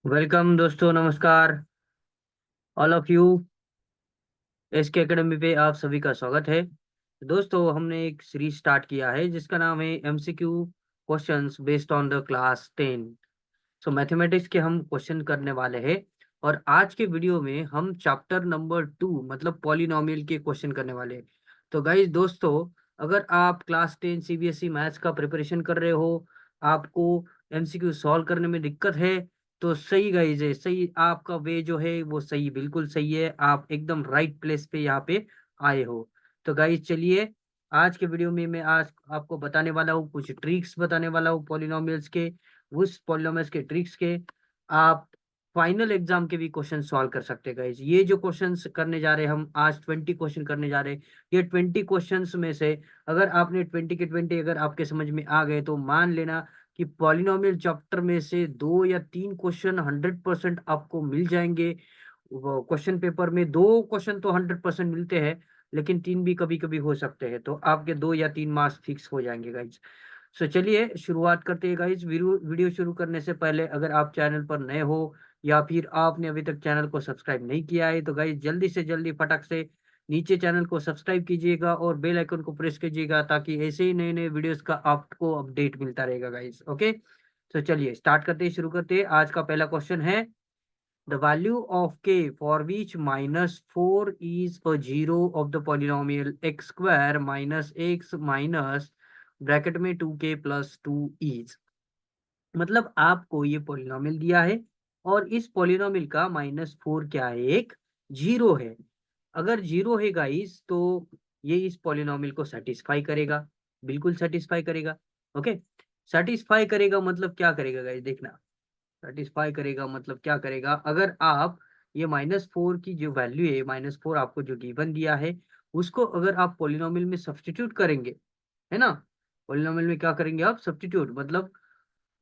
Welcome दोस्तों, नमस्कार। All of you. SK academy पे आप सभी का स्वागत है। दोस्तों, हमने एक सीरीज स्टार्ट किया है जिसका नाम है MCQ questions based on the class 10। So mathematics के हम क्वेश्चन करने वाले हैं। और आज के वीडियो में हम चैप्टर नंबर 2 मतलब पॉलिनोमियल के क्वेश्चन करने वाले हैं। तो गाइज दोस्तों, अगर आप क्लास 10 सीबीएसई मैथ्स का प्रिपरेशन कर रहे हो, आपको एमसीक्यू सॉल्व करने में दिक्कत है, तो सही गाइज है। सही, आपका वे जो है वो सही, बिल्कुल सही है। आप एकदम राइट प्लेस पे यहाँ पे आए हो। तो गाइज चलिए, आज के वीडियो में मैं आज आपको बताने वाला हूँ, कुछ ट्रिक्स बताने वाला हूँ पॉलिनोमियल्स के। उस पॉलिनोमियल्स के ट्रिक्स के आप फाइनल एग्जाम के भी क्वेश्चन सॉल्व कर सकते हैं गाइज। ये जो क्वेश्चंस करने जा रहे हैं, हम आज 20 क्वेश्चन करने जा रहे हैं। ये 20 क्वेश्चंस में से अगर आपने 20 के 20 अगर आपके समझ में आ गए, तो मान लेना कि पॉलिनोमियल चैप्टर में से 2 या 3 क्वेश्चन 100% आपको मिल जाएंगे। क्वेश्चन पेपर में 2 क्वेश्चन तो 100% मिलते हैं, लेकिन 3 भी कभी कभी हो सकते हैं, तो आपके 2 या 3 मार्क्स फिक्स हो जाएंगे गाइज। सो चलिए शुरुआत करते हैं गाइज। वीडियो वीडियो शुरू करने से पहले अगर आप चैनल पर नए हो या फिर आपने अभी तक चैनल को सब्सक्राइब नहीं किया है, तो गाइज जल्दी से जल्दी फटक से नीचे चैनल को सब्सक्राइब कीजिएगा और बेल आइकन को प्रेस कीजिएगा, ताकि ऐसे ही नए नए वीडियोस का आपको अपडेट मिलता रहेगा गाइज। ओके, तो चलिए स्टार्ट करते हैं, शुरू करते हैं। आज का पहला क्वेश्चन है, द वैल्यू ऑफ के for which -4 is a zero of the polynomial x square minus x minus bracket में 2k+2 इज। मतलब आपको ये पॉलिनोमियल दिया है और इस पॉलिनोमियल का -4 क्या है, एक जीरो है। अगर जीरो है गाइस, तो ये इस पॉलिनोमियल को सेटिस्फाई करेगा, बिल्कुल सेटिस्फाई करेगा। ओके, सेटिस्फाई करेगा मतलब क्या करेगा गाइस, देखना। सेटिस्फाई करेगा मतलब क्या करेगा, अगर आप ये -4 की जो वैल्यू है, -4 आपको जो गिवन दिया है, उसको अगर आप पॉलिनोमियल में सब्स्टिट्यूट करेंगे, है ना। पॉलिनोमियल में क्या करेंगे आप, सब्स्टिट्यूट, मतलब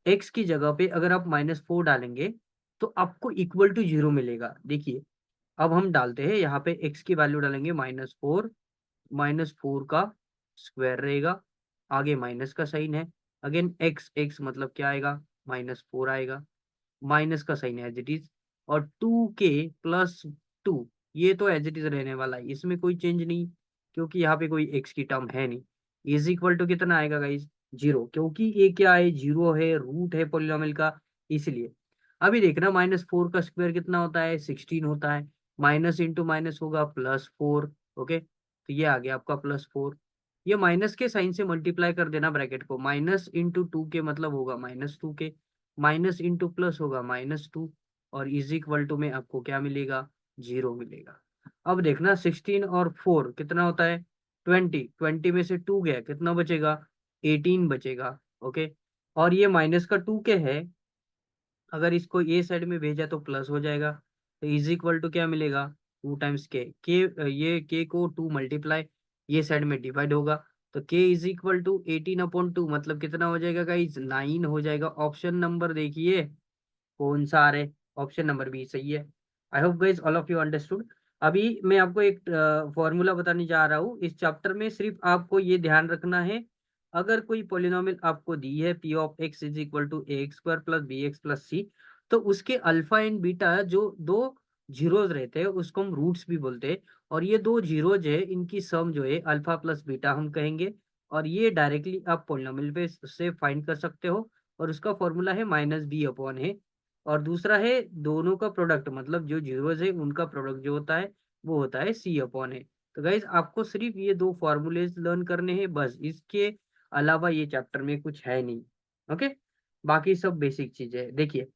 एक्स की जगह पे अगर आप -4 डालेंगे, तो आपको इक्वल टू जीरो मिलेगा। देखिए, अब हम डालते हैं यहाँ पे एक्स की वैल्यू डालेंगे -4, -4 का स्क्वायर रहेगा, आगे माइनस का साइन है, अगेन एक्स एक्स मतलब क्या आएगा, -4 आएगा, माइनस का साइन है एज इट इज, और 2k+2, ये तो एज इट इज रहने वाला है, इसमें कोई चेंज नहीं, क्योंकि यहाँ पे कोई एक्स की टर्म है नहीं। इज इक्वल टू कितना आएगा गाइज, जीरो, क्योंकि ये क्या है, जीरो है, रूट है पॉलिनोमियल का, इसलिए। अभी देखना, -4 का स्क्वायर कितना होता है, 16 होता है, माइनस इंटू माइनस होगा +4। ओके, तो ये आ गया आपका +4। ये माइनस के साइन से मल्टीप्लाई कर देना ब्रैकेट को, माइनस इंटू 2k मतलब होगा -2k, माइनस इंटू प्लस होगा -2, और इज इक्वल टू में आपको क्या मिलेगा, जीरो मिलेगा। अब देखना, 16 और 4 कितना होता है, 20, 20 में से 2 गया, कितना बचेगा, 18 बचेगा। ओके, और ये माइनस का 2k है, अगर इसको ए साइड में भेजा तो प्लस हो जाएगा, तो इज इक्वल टू क्या मिलेगा, 2 टाइम्स के, ये के को 2 मल्टीप्लाई, ये साइड में डिवाइड होगा, तो के इज इक्वल टू 18/2 मतलब कितना हो जाएगा गाइज, 9 हो जाएगा। ऑप्शन नंबर देखिए कौन सा आ रहा है, ऑप्शन नंबर बी सही है। I hope guys all of you understood. अभी मैं आपको एक फॉर्मूला बताने जा रहा हूँ इस चैप्टर में, सिर्फ आपको ये ध्यान रखना है, अगर कोई पॉलिनोमियल आपको दी है p of x is equal to a x square plus b x plus c, तो उसके अल्फा एंड बीटा जो दो जीरोज रहते हैं उसको हम रूट्स भी बोलते हैं, और ये दो जीरोज है, इनकी सम जो है अल्फा प्लस बीटा हम कहेंगे, और ये डायरेक्टली आप पॉलिनोमियल पे से फाइंड कर सकते हो, और उसका फॉर्मूला है -b/a। और दूसरा है दोनों का प्रोडक्ट, मतलब जो जीरोज है उनका प्रोडक्ट जो होता है वो होता है c/a। तो गाइज आपको सिर्फ ये दो फॉर्मूलेज लर्न करने हैं बस, इसके अलावा ये चैप्टर में कुछ है नहीं। ओके, बाकी सब बेसिक चीजें है। देखिए,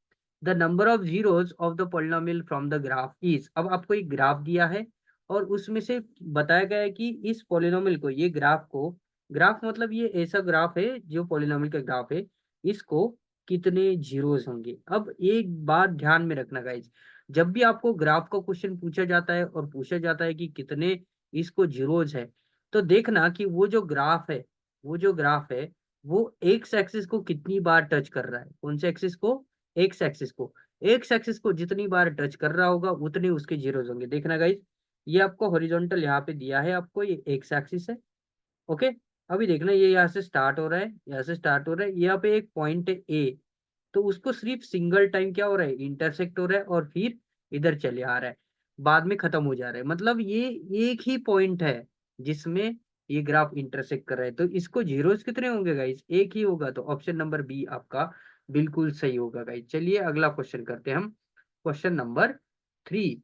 the number of zeros of the polynomial from the graph is, अब आपको एक ग्राफ दिया है और उसमें से बताया गया है कि इस पॉलिनोमियल को, ये ग्राफ को, ग्राफ मतलब ये ऐसा ग्राफ है जो पॉलिनोमियल का ग्राफ है, इसको कितने जीरोज होंगे। अब एक बात ध्यान में रखना गाइज, जब भी आपको ग्राफ का क्वेश्चन पूछा जाता है और पूछा जाता है कि कितने इसको जीरोज है, तो देखना कि वो जो ग्राफ है, वो जो ग्राफ है वो एक्स एक्सिस को कितनी बार टच कर रहा है, कौन से एक्सिस को, एक्स एक्सिस को। एक्स एक्सिस को जितनी बार टच कर रहा होगा उतने उसके जीरोज होंगे। देखना गाइज, ये आपको हॉरिजॉन्टल यहाँ पे दिया है, आपको ये एक्स एक्सिस है। ओके, अभी देखना, ये यहाँ से स्टार्ट हो रहा है, यहाँ से स्टार्ट हो रहा है, यहाँ पे एक पॉइंट है ए, तो उसको सिर्फ सिंगल टाइम क्या हो रहा है, इंटरसेक्ट हो रहा है और फिर इधर चले आ रहा है, बाद में खत्म हो जा रहा है। मतलब ये एक ही पॉइंट है जिसमें ये ग्राफ इंटरसेक्ट कर रहा है। तो इसको जीरोस कितने होंगे गाइस, एक ही होगा। तो ऑप्शन नंबर बी आपका बिल्कुल सही होगा गाइस। चलिए अगला क्वेश्चन करते हैं हम, क्वेश्चन नंबर 3।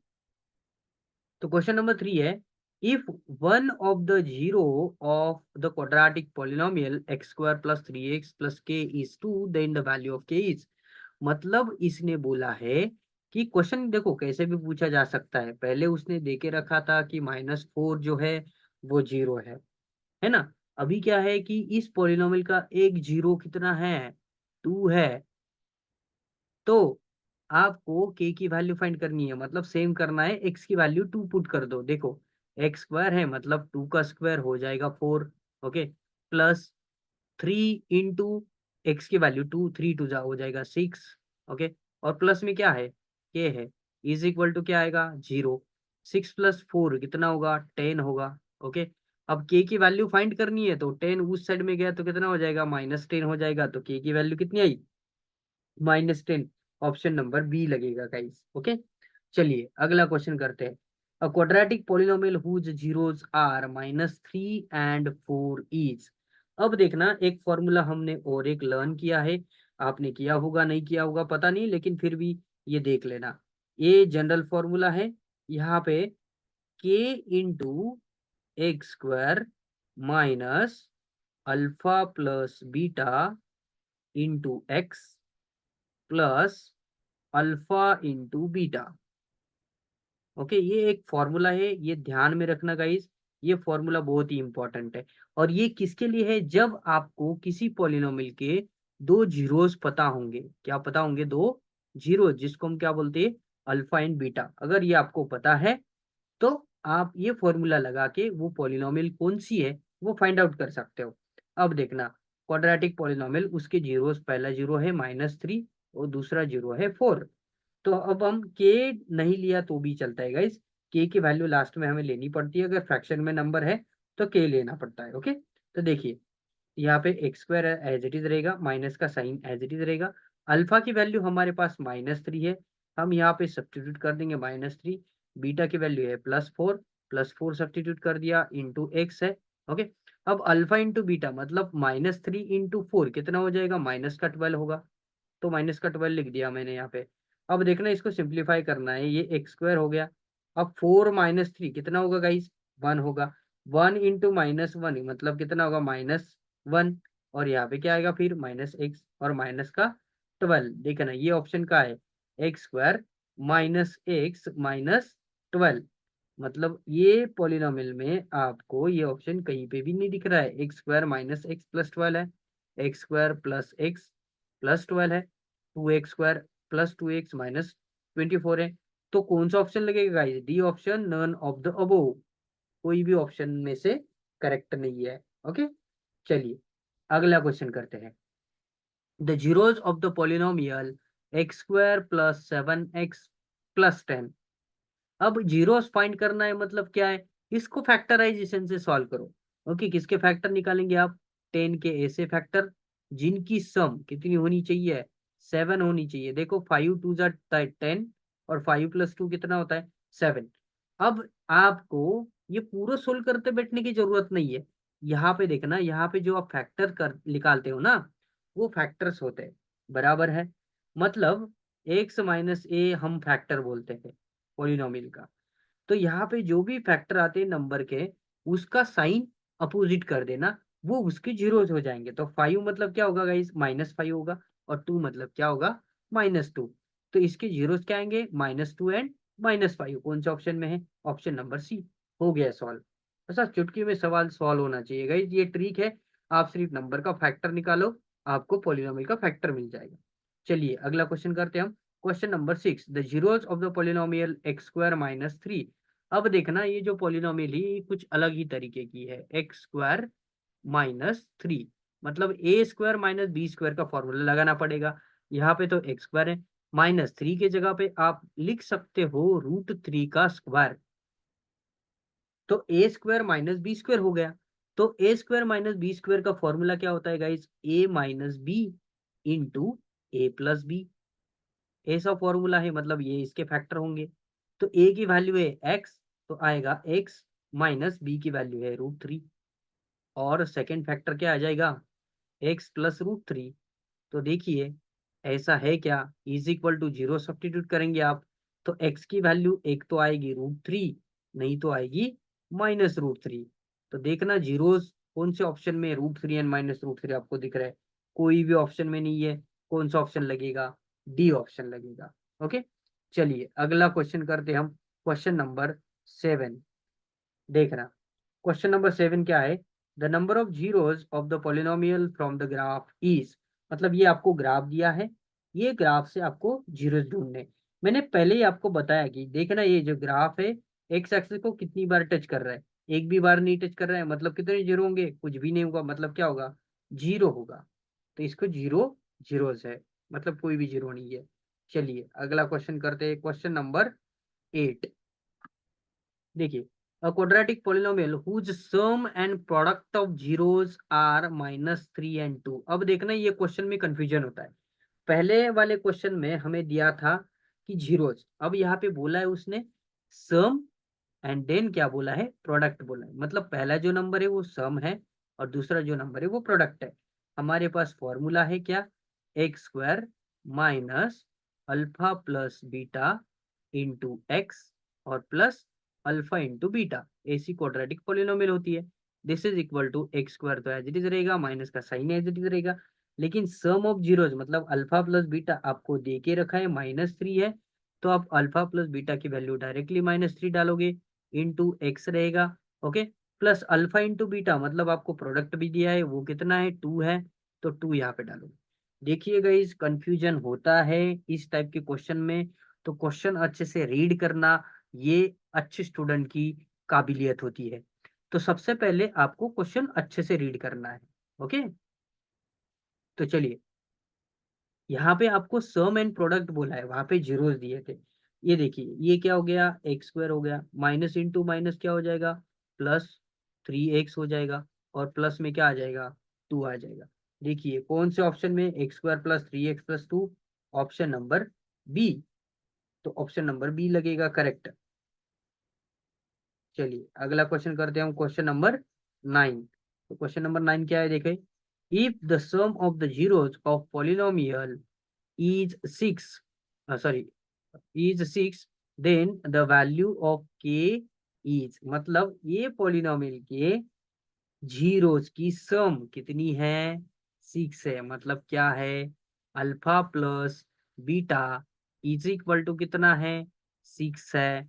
तो क्वेश्चन नंबर 3 है, if one of the zero of the quadratic polynomial x square plus 3x plus k is 2, then the value of k is. मतलब इसने बोला है कि क्वेश्चन देखो कैसे भी पूछा जा सकता है। पहले उसने देके रखा था कि -4 जो है वो जीरो है ना। अभी क्या है कि इस पॉलिनोमियल का एक जीरो कितना है, 2 है। तो आपको के की वैल्यू फाइंड करनी है, मतलब सेम करना है, एक्स की वैल्यू 2 पुट कर दो। देखो एक्स स्क्वायर है मतलब 2 का स्क्वायर हो जाएगा 4, ओके, प्लस 3 इंटू एक्स की वैल्यू 2, 3 टू जा हो जाएगा 6, ओके, और प्लस में क्या है, के है, इज इक्वल टू क्या आएगा, 0। 6 प्लस 4 कितना होगा, 10 होगा, ओके। अब के की वैल्यू फाइंड करनी है तो 10 उस साइड में गया तो कितना हो जाएगा, -10 हो जाएगा। तो के की वैल्यू कितनी आई, -10। ऑप्शन नंबर बी लगेगा गाइस, ओके। चलिए अगला क्वेश्चन करते हैं। A quadratic polynomial whose zeros are -3 and 4 is. अब देखना एक फॉर्मूला हमने और एक लर्न किया है, आपने किया होगा नहीं किया होगा पता नहीं, लेकिन फिर भी ये देख लेना। ये जनरल फॉर्मूला है, यहाँ पे के into x square minus alpha plus beta into x plus alpha into beta, okay. ये एक फॉर्मूला है, ये ध्यान में रखना गाइस। ये फॉर्मूला बहुत ही इंपॉर्टेंट है। और ये किसके लिए है, जब आपको किसी पॉलिनोमियल के दो जीरोस पता होंगे, क्या पता होंगे, दो जीरो जिसको हम क्या बोलते हैं, अल्फा एंड बीटा। अगर ये आपको पता है तो आप ये फॉर्मूला लगा के वो पॉलिनोमियल कौन सी है वो फाइंड आउट कर सकते हो। अब देखना क्वाड्रेटिक पॉलिनोमियल, उसके जीरोस, पहला जीरो है -3 और दूसरा जीरो है 4। तो अब हम के नहीं लिया तो भी चलता है गाइस, के की वैल्यू लास्ट में हमें लेनी पड़ती है। अगर फ्रैक्शन में नंबर है तो के लेना पड़ता है, ओके। तो देखिए यहाँ पे x square as it is रहेगा, माइनस का साइन एज इट इज रहेगा। अल्फा की वैल्यू हमारे पास -3 है, हम यहाँ पे सब्सटीट्यूट कर देंगे -3। बीटा की वैल्यू है +4, +4 सब्सटीट्यूट कर दिया इंटू एक्स है, ओके। अब अल्फा इंटू बीटा मतलब -3 इंटू 4 कितना हो जाएगा, माइनस का 12 होगा। तो माइनस का 12 लिख दिया मैंने यहाँ पे। अब देखना इसको सिंप्लीफाई करना है, ये एक्स स्क्वायर हो गया। अब 4 -3 कितना होगा गाइस, 1 होगा। 1 इंटू -1 मतलब कितना होगा, -1। और यहाँ पे क्या आएगा फिर, -x और माइनस का 12। देखना ये ऑप्शन का है, एक्स स्क्वायर -x -12। मतलब ये पॉलिनोमियल में आपको ये ऑप्शन कहीं पे भी नहीं दिख रहा है। एक्स स्क्वायर -x प्लस 12 है, x square plus x plus 12 है, 2x square plus 2x minus 24 है। तो कौन सा ऑप्शन लगेगा guys, D option, none of the above. कोई भी ऑप्शन में से करेक्ट नहीं है, ओके। चलिए अगला क्वेश्चन करते हैं। The zeros of the polynomial x square plus 7x plus 10। अब जीरोस फाइंड करना है, मतलब क्या है, इसको फैक्टराइजेशन से सॉल्व करो, ओके। किसके फैक्टर निकालेंगे आप, 10 के ऐसे फैक्टर जिनकी सम कितनी होनी चाहिए, 7 होनी चाहिए। देखो 5 2 जा 10 और 5 प्लस 2 कितना होता है, 7। अब आपको ये पूरा सोल्व करते बैठने की जरूरत नहीं है। यहाँ पे देखना, यहाँ पे जो आप फैक्टर कर निकालते हो ना, वो फैक्टर्स होते हैं, बराबर है। मतलब एक्स माइनस ए हम फैक्टर बोलते हैं पॉलिनोमियल का। तो यहाँ पे जो भी फैक्टर आते हैं नंबर के, उसका साइन अपोजिट कर देना, वो उसके जीरोस हो जाएंगे। तो 5 मतलब क्या होगा गाइस, -5 होगा। और 2 मतलब क्या होगा, -2। तो इसके जीरोस क्या आएंगे, -2 एंड -5। कौन से ऑप्शन में है, ऑप्शन नंबर सी। हो गया सॉल्व। ऐसा चुटकी में सवाल सॉल्व होना चाहिए गाइस, ये ट्रिक है। आप सिर्फ नंबर का फैक्टर निकालो, आपको पॉलिनोमियल का फैक्टर मिल जाएगा। चलिए अगला क्वेश्चन करते हैं हम, question number 6। The zeros of the polynomial x square -3। अब देखना ये जो पॉलिनोमियल है ये कुछ अलग ही तरीके की है, एक्स स्क्वायर -3। मतलब ए स्क्वायर माइनस बी स्क्वायर का फॉर्मूला लगाना पड़ेगा। यहाँ पे तो एक्स स्क्वायर है, -3 के जगह पे आप लिख सकते हो √3 का स्क्वायर। तो ए स्क्वायर माइनस बी स्क्वायर हो गया। तो ए स्क्वायर माइनस बी स्क्वायर का फॉर्मूला क्या होता है गाइस, ए माइनस बी इंटू ए प्लस बी, ऐसा फॉर्मूला है, मतलब ये इसके फैक्टर होंगे। तो ए की वैल्यू है एक्स, तो आएगा एक्स माइनस बी की वैल्यू है √3, और सेकेंड फैक्टर क्या आ जाएगा, एक्स प्लस √3। तो देखिए ऐसा है क्या, is equal to zero substitute करेंगे आप, तो एक्स की वैल्यू एक तो आएगी √3, नहीं तो आएगी -√3। तो देखना जीरोस कौन से ऑप्शन में, √3 एंड -√3 आपको दिख रहा है, कोई भी ऑप्शन में नहीं है। कौन सा ऑप्शन लगेगा, डी ऑप्शन लगेगा। ओके, चलिए अगला क्वेश्चन करते हम, क्वेश्चन नंबर 7। देखना क्वेश्चन नंबर 7 क्या है, the number of zeros of the polynomial from the graph is, मतलब ये आपको ग्राफ दिया है, ये ग्राफ से आपको जीरोस ढूंढने। मैंने पहले ही आपको बताया कि देखना ये जो ग्राफ है, एक्स एक्सिस को कितनी बार टच कर रहा है, एक भी बार नहीं टच कर रहा है, मतलब कितने जीरो होंगे, कुछ भी नहीं होगा, मतलब क्या होगा, जीरो होगा। तो इसको जीरो जीरोस है, मतलब कोई भी जीरो नहीं है। चलिए अगला क्वेश्चन करते हैं, क्वेश्चन नंबर 8। देखिए, a quadratic polynomial whose sum and product of zeros are -3 and 2। अब देखना ये क्वेश्चन में कंफ्यूजन होता है। पहले वाले क्वेश्चन में हमें दिया था कि जीरोस, अब यहाँ पे बोला है उसने सम एंड देन क्या बोला है, प्रोडक्ट बोला है, मतलब पहला जो नंबर है वो सम है और दूसरा जो नंबर है वो प्रोडक्ट है। हमारे पास फॉर्मूला है क्या, x square minus alpha plus beta into x और प्लस अल्फा इंटू बीटा, ऐसी क्वाड्रेटिक पॉलिनोमियल होती है। This is equal to x square, तो एज इट इज रहेगा, माइनस का साइन एज इट इज रहेगा, लेकिन सम ऑफ जीरोज मतलब अल्फा प्लस बीटा आपको दे के रखा है -3 है, तो आप अल्फा प्लस बीटा की वैल्यू डायरेक्टली -3 डालोगे, इंटू एक्स रहेगा। Okay, plus alpha into beta मतलब आपको प्रोडक्ट भी दिया है, वो कितना है 2 है, तो 2 यहाँ पे डालोगे। देखिएगा इस कंफ्यूजन होता है इस टाइप के क्वेश्चन में, तो क्वेश्चन अच्छे से रीड करना, ये अच्छे स्टूडेंट की काबिलियत होती है। तो सबसे पहले आपको क्वेश्चन अच्छे से रीड करना है। ओके, तो चलिए यहाँ पे आपको सम एंड प्रोडक्ट बोला है, वहां पे जीरोस दिए थे। ये देखिए ये क्या हो गया, एक्स स्क्वायर हो गया, माइनस इंटू माइनस क्या हो जाएगा, +3x हो जाएगा, और प्लस में क्या आ जाएगा, 2 आ जाएगा। देखिए कौन से ऑप्शन में, x square plus 3x plus 2, option number B, तो ऑप्शन नंबर बी लगेगा करेक्ट। चलिए अगला क्वेश्चन करते हैं हम, क्वेश्चन नंबर 9। तो क्वेश्चन नंबर 9 क्या है देखें, if the sum of the zeros of polynomial is 6, sorry, is 6, then the value of k is, मतलब ये पॉलिनोमियल के जीरोस की सम कितनी है, 6 है, मतलब क्या है, alpha plus beta is equal to कितना है, 6 है,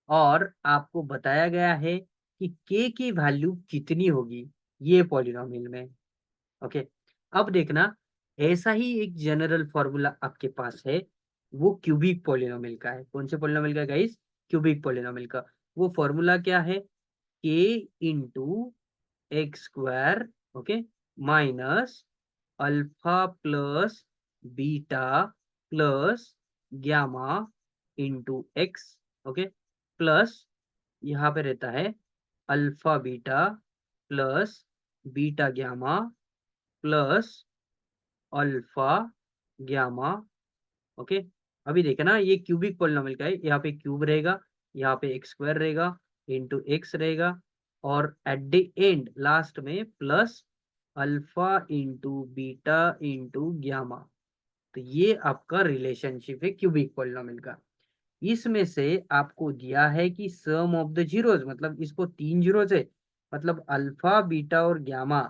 और आपको बताया गया है कि k की वैल्यू कितनी होगी ये पॉलिनोमियल में। ओके, अब देखना ऐसा ही एक जनरल फॉर्मूला आपके पास है, वो क्यूबिक पोलिनोमियल का है। कौन से पोलिनोमियल का गाइस, क्यूबिक पोलिनोमियल का। वो फॉर्मूला क्या है, के into x square, okay, minus alpha plus beta plus gamma into x, okay, plus यहाँ पे रहता है alpha beta plus beta gamma plus alpha gamma. Okay, अभी देखे ना ये क्यूबिक पोलिनोमियल का है, यहाँ पे क्यूब रहेगा, यहाँ पे एक्स स्क्वायर रहेगा, इंटू एक्स रहेगा, और एट द एंड लास्ट में plus alpha into beta into gamma. तो ये आपका रिलेशनशिप है क्यूबिक पोलिनोमियल का। इसमें से आपको दिया है कि सम ऑफ द जीरोस, मतलब इसको 3 जीरोस है, मतलब अल्फा बीटा और ग्यामा,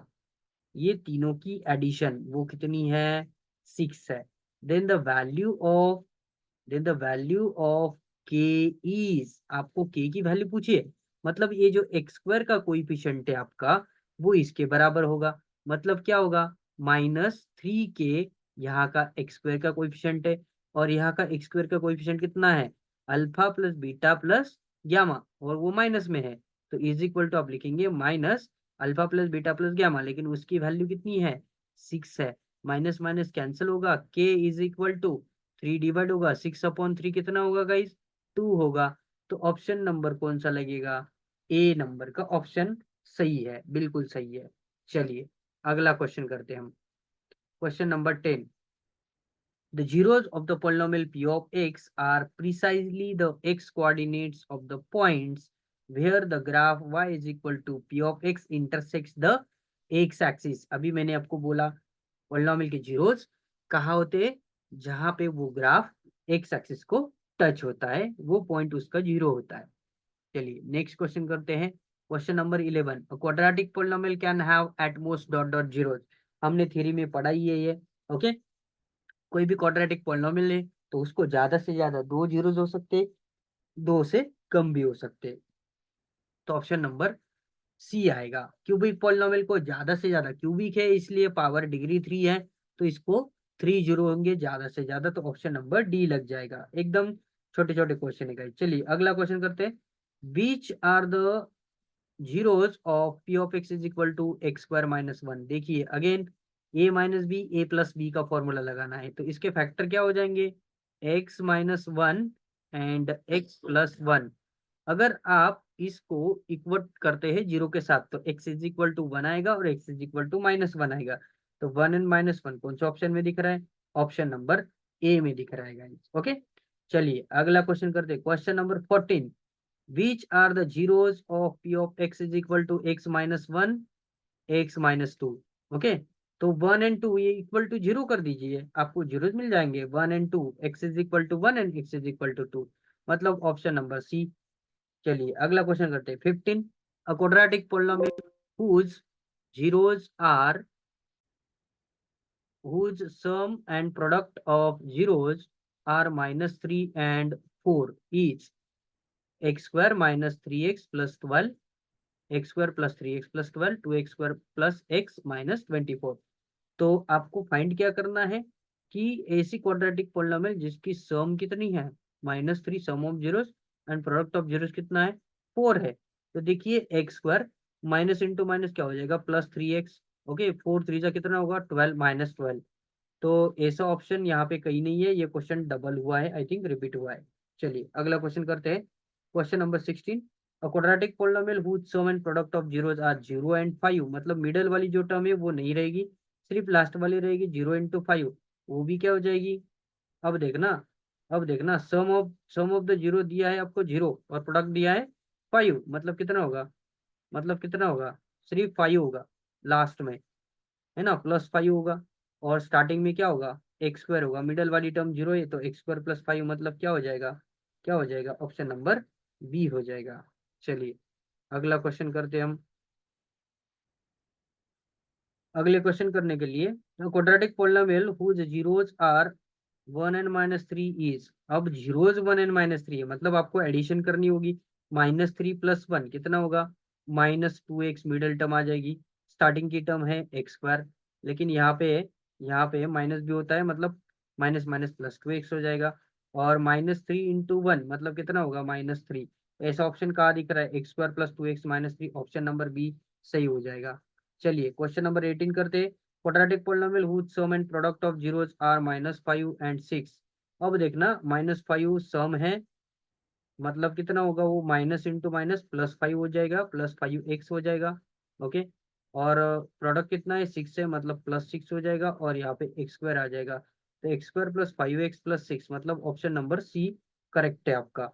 ये तीनों की एडिशन वो कितनी है, 6 है। Then the value of, then the value of k is, आपको के की वैल्यू पूछिए, मतलब ये जो एक्स स्क्वायर का कोइफिशिएंट है आपका, वो इसके बराबर होगा, मतलब क्या होगा, -3 के, यहाँ का एक्स स्क्वायर का कोइफिशिएंट है, और यहाँ का एक्स स्क्वायर का कोइफिशिएंट कितना है, alpha plus beta plus gamma, और वो माइनस में है, तो इज इक्वल टू आप लिखेंगे minus alpha plus beta plus gamma, लेकिन उसकी वैल्यू कितनी है, 6 है, माइनस माइनस कैंसिल होगा, के इज इक्वल टू 3 डिवाइड होगा, 6/3 कितना होगा गाइस, 2 होगा। तो ऑप्शन नंबर कौन सा लगेगा, ए नंबर का ऑप्शन सही है, बिल्कुल सही है। चलिए अगला क्वेश्चन करते हैं हम, question number 10। The zeros of the polynomial p of x are precisely the x coordinates of the points where the graph y is equal to p of x intersects the x axis. अभी मैंने आपको बोला polynomial के zeros कहाँ होते हैं, जहां पे वो ग्राफ एक्स एक्सिस को टच होता है, वो पॉइंट उसका जीरो होता है। चलिए नेक्स्ट क्वेश्चन करते हैं। Question number 11, quadratic polynomial can have at most dot dot zeros. हमने थ्योरी में पढ़ा ही है ये। ओके, कोई भी क्वाड्रेटिक पॉलिनोमियल है तो उसको ज्यादा से ज्यादा दो जीरोस हो सकते, दो से कम भी हो सकते। तो ऑप्शन नंबर सी आएगा। क्यूबिक पॉलिनोमियल को ज्यादा से ज्यादा, क्यूबिक है इसलिए पावर डिग्री 3 है, तो इसको 3 जीरो होंगे ज्यादा से ज्यादा, तो ऑप्शन नंबर डी लग जाएगा। एकदम छोटे छोटे क्वेश्चन है guys। चलिए अगला क्वेश्चन करते हैं। Which are the zeros of p of x is equal to x square minus one. देखिए again a minus b, a plus b का फॉर्मूला लगाना है, तो इसके फैक्टर क्या हो जाएंगे, x minus one and x plus one. अगर आप इसको इक्वट करते हैं जीरो के साथ तो x is equal to one आएगा और x is equal to minus one आएगा। तो वन एंड माइनस वन कौन सा ऑप्शन में दिख रहा है, ऑप्शन नंबर ए में दिख रहा है गाइस। ओके, चलिए अगला क्वेश्चन करते हैं। Question number 14, which are the zeros of p of x is equal to x minus one, x minus two. Okay, तो वन एंड टू ये इक्वल टू जीरो कर दीजिए, आपको जीरो मिल जाएंगे, one and two, x is equal to one and x is equal to two, मतलब option number C. चलिए अगला क्वेश्चन करते हैं। 15, a quadratic polynomial whose zeros are, whose sum and product of zeros are minus 3 and 4 each x square minus 3x plus 12, x square plus three x plus 12, two x square plus x minus 24। तो आपको find क्या करना है कि ऐसी quadratic polynomial जिसकी sum कितनी है, minus three, sum of zeros and product of zeros कितना है, फोर है। तो देखिए x square minus into minus क्या हो जाएगा, plus three x. Okay, four three जा कितना होगा, 12 माइनस 12। तो ऐसा ऑप्शन यहाँ पे कहीं नहीं है, ये क्वेश्चन डबल हुआ है, आई थिंक रिपीट हुआ है। चलिए अगला क्वेश्चन करते हैं। Question number 16, a quadratic polynomial whose sum and product of zeros are zero and five. मतलब मिडल वाली जो टर्म है वो नहीं रहेगी, सिर्फ लास्ट वाली रहेगी, जीरो इंटू फाइव, वो भी क्या हो जाएगी। अब देखना, अब देखना, सम ऑफ द जीरो दिया है आपको जीरो और प्रोडक्ट दिया है फाइव, मतलब कितना होगा, मतलब कितना होगा, सिर्फ फाइव होगा लास्ट में, है ना, प्लस फाइव होगा। और स्टार्टिंग में क्या होगा, एक्स स्क्वायर होगा, मिडल वाली टर्म जीरो है तो एक्स स्क्वायर प्लस फाइव, मतलब क्या हो जाएगा, क्या हो जाएगा, ऑप्शन नंबर बी हो जाएगा। चलिए अगला क्वेश्चन करते हैं हम। अगले क्वेश्चन करने के लिए, quadratic polynomial whose zeros are one and minus three is. अब zeros one and minus three है, मतलब आपको एडिशन करनी होगी, माइनस थ्री प्लस वन कितना होगा, minus two x, middle term आ जाएगी, स्टार्टिंग की टर्म है एक्स स्क्वायर, लेकिन यहाँ पे माइनस भी होता है, मतलब minus minus plus two x हो जाएगा। और माइनस थ्री इंटू वन मतलब कितना होगा, माइनस थ्री। ऐसा ऑप्शन कहाँ दिख रहा है, x square plus two x minus three, option number B सही हो जाएगा। चलिए क्वेश्चन नंबर 18 करते हैं। Quadratic polynomial whose sum and product of zeros are minus five and six. अब देखना माइनस फाइव सम है, मतलब कितना होगा, वो minus into minus plus five हो जाएगा, प्लस फाइव एक्स हो जाएगा। ओके, और प्रोडक्ट कितना है, सिक्स है, मतलब प्लस सिक्स हो जाएगा, और यहाँ पे एक्स स्क्वायर आ जाएगा, तो x square plus five x plus six, मतलब ऑप्शन नंबर सी करेक्ट है आपका।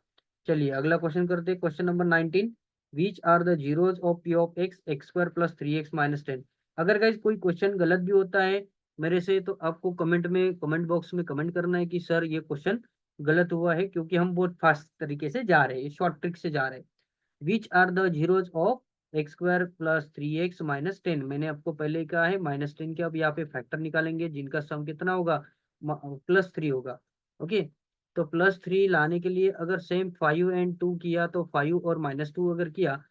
चलिए अगला क्वेश्चन करते हैं। Question number 19, which are the zeros of p of x, x square plus three x minus ten. अगर गाइज कोई क्वेश्चन गलत भी होता है मेरे से, तो आपको कमेंट बॉक्स में कमेंट करना है कि सर ये क्वेश्चन गलत हुआ है, क्योंकि हम बहुत फास्ट तरीके से जा रहे हैं, शॉर्ट ट्रिक से जा रहे हैं। Which are the zeros of x square plus three x minus ten. मैंने आपको पहले ही कहा है माइनस टेन के अब यहाँ पे फैक्टर निकालेंगे जिनका सम कितना होगा, प्लस थ्री होगा। ओके, तो प्लस थ्री लाने के लिए अगर सेम फाइव एंड टू किया, तो फाइव और माइनस टू अगर किया